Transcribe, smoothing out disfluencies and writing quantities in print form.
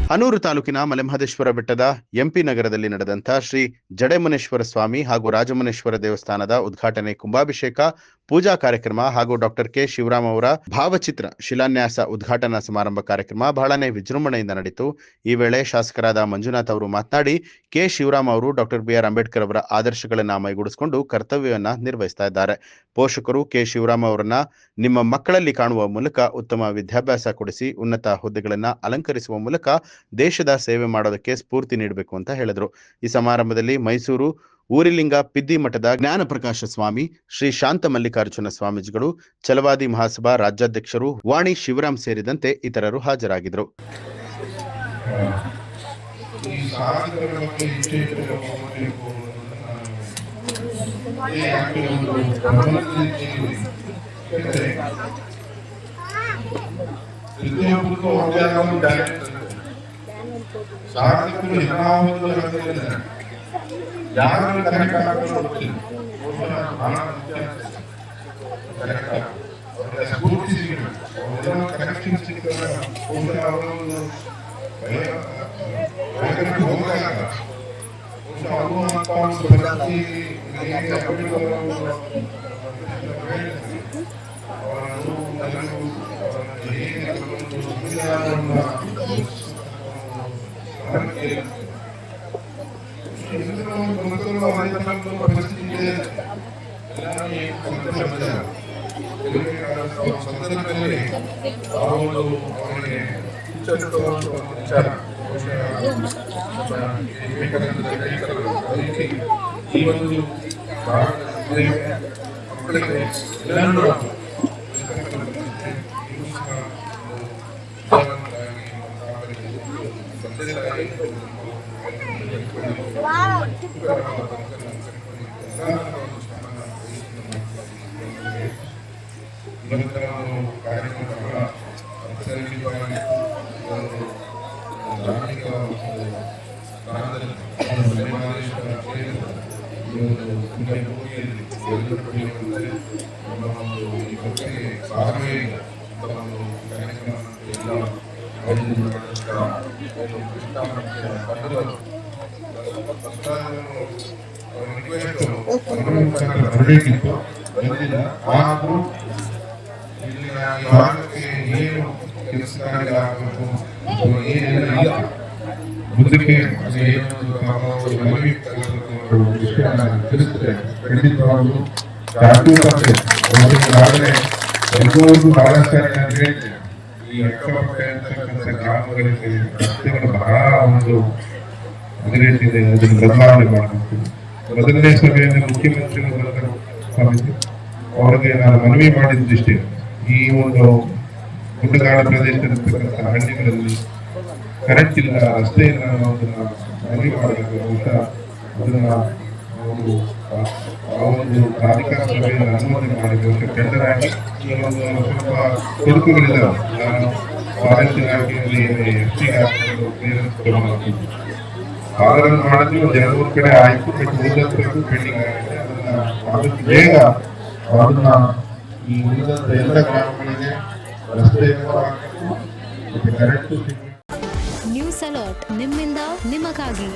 ಹನೂರು ತಾಲೂಕಿನ ಮಲೆಮಹದೇಶ್ವರ ಬೆಟ್ಟದ ಎಂಪಿ ನಗರದಲ್ಲಿ ನಡೆದಂಥ ಶ್ರೀ ಜಡೆಮುನೇಶ್ವರ ಸ್ವಾಮಿ ಹಾಗೂ ರಾಜಮುನೇಶ್ವರ ದೇವಸ್ಥಾನದ ಉದ್ಘಾಟನೆ ಕುಂಭಾಭಿಷೇಕ ಪೂಜಾ ಕಾರ್ಯಕ್ರಮ ಹಾಗೂ ಡಾಕ್ಟರ್ ಕೆ ಶಿವರಾಮ್ ಅವರ ಭಾವಚಿತ್ರ ಶಿಲಾನ್ಯಾಸ ಉದ್ಘಾಟನಾ ಸಮಾರಂಭ ಕಾರ್ಯಕ್ರಮ ಬಹಳನೇ ವಿಜೃಂಭಣೆಯಿಂದ ನಡೆಯಿತು. ಈ ವೇಳೆ ಶಾಸಕರಾದ ಮಂಜುನಾಥ್ ಅವರು ಮಾತನಾಡಿ, ಕೆ ಶಿವರಾಮ್ ಅವರು ಡಾಕ್ಟರ್ ಬಿಆರ್ ಅಂಬೇಡ್ಕರ್ ಅವರ ಆದರ್ಶಗಳನ್ನ ಮೈಗೂಡಿಸಿಕೊಂಡು ಕರ್ತವ್ಯವನ್ನ ನಿರ್ವಹಿಸ್ತಾ ಇದ್ದಾರೆ. ಪೋಷಕರು ಕೆ ಶಿವರಾಮ್ ಅವರನ್ನ ನಿಮ್ಮ ಮಕ್ಕಳಲ್ಲಿ ಕಾಣುವ ಮೂಲಕ ಉತ್ತಮ ವಿದ್ಯಾಭ್ಯಾಸ ಕೊಡಿಸಿ ಉನ್ನತ ಹುದ್ದೆಗಳನ್ನ ಅಲಂಕರಿಸುವ ಮೂಲಕ ದೇಶದ ಸೇವೆ ಮಾಡೋದಕ್ಕೆ ಸ್ಫೂರ್ತಿ ನೀಡಬೇಕು ಅಂತ ಹೇಳಿದ್ರು. ಈ ಸಮಾರಂಭದಲ್ಲಿ ಮೈಸೂರು ಊರಿಲಿಂಗ ಪಿದ್ದಿ ಮಠದ ಜ್ಞಾನ ಪ್ರಕಾಶ ಸ್ವಾಮಿ, ಶ್ರೀ ಶಾಂತ ಮಲ್ಲಿಕಾರ್ಜುನ ಸ್ವಾಮೀಜಿಗಳು, ಛಲವಾದಿ ಮಹಾಸಭಾ ರಾಜ್ಯಾಧ್ಯಕ್ಷರು ವಾಣಿ ಶಿವರಾಮ್ ಸೇರಿದಂತೆ ಇತರರು ಹಾಜರಾಗಿದ್ದರು. ಸಾಧಕರು ಎಲ್ಲಾವುದು ಯಾರು ಕನೆಕ್ಟ್ ಆಗಬೇಕು ಸ್ಫೂರ್ತಿ ಸಿಗಬೇಕು, ಕನೆಕ್ಷನ್ ಸಿಗ್ತದೆ. ಸಂದರ್ಭದಲ್ಲಿ ಅವರಿಗೆ ಈ ಒಂದು ಮಕ್ಕಳಿಗೆ ಕಾರ್ಯಕ್ರಮಗಳ ಧಾರ್ಮಿಕ ಮುಂದಕ್ಕೆ ಖಂಡಿತವಾಗಲೂ ಎಲ್ಲರಿಗೂ ಬಹಳಷ್ಟು ಈ ಅಕ್ಕಪಕ್ಕ ಇರ್ತಕ್ಕಂಥ ಗ್ರಾಮಗಳಲ್ಲಿ ರಸ್ತೆಗಳು ಬಹಳ ಒಂದು ಅಭಿವೃದ್ಧಿ ಅದನ್ನು ಬದಲಾವಣೆ ಮಾಡಬೇಕು. ಮೊದಲನೇ ಸಭೆಯಲ್ಲಿ ಮುಖ್ಯಮಂತ್ರಿಗಳು ಸ್ವಾಮೀಜಿ ಅವರಿಗೆ ನಾನು ಮನವಿ ಮಾಡಿದ್ದಷ್ಟೇ, ಈ ಒಂದು ಗುಡ್ಡಗಾಡ ಪ್ರದೇಶದಲ್ಲಿರ್ತಕ್ಕಂಥ ಹಳ್ಳಿಗಳಲ್ಲಿ ಕರೆಂಟ್ ಇಲ್ಲ, ರಸ್ತೆ ಇಲ್ಲ ಅನ್ನೋದನ್ನ ಮನವಿ ಮಾಡಬೇಕು ಅಂತ ಅದನ್ನ ಒಂದು ಪ್ರಾಧಿಕಾರ ಸಭೆಯನ್ನು ಅನುಮೋದನೆ ಮಾಡಿದ್ದು ಟೆಂಡರ್ ಆಗಿ ಈ ಒಂದು ಸ್ವಲ್ಪ ಕೊಡುಕುಗಳಿದ್ದಾವೆ. ನಾನು ಫಾರೆಸ್ಟ್ ಇಲಾಖೆಯಲ್ಲಿ ಎಫ್ಟಿ ಹಾಕಿಕೊಂಡು ಕ್ಲಿಯರೆನ್ಸ್ ತಗೊಂಡು ಅದನ್ನು ಮಾಡಿದ್ರು ಜನರ ಕಡೆ ಆಯ್ತು, ಉಳಿದಷ್ಟು ಪೆಂಡಿಂಗ್ ಆಗಿದೆ. ಅದನ್ನ ಆದಷ್ಟು ಬೇಗ ಅದನ್ನ ಈ ಉಳಿದಂತ ಎಲ್ಲ ಗ್ರಾಮಗಳಿಗೆ ರಸ್ತೆ ಕರೆಂಟ್. ನ್ಯೂಸ್ ಅಲರ್ಟ್ ನಿಮ್ಮಿಂದ ನಿಮಗಾಗಿ.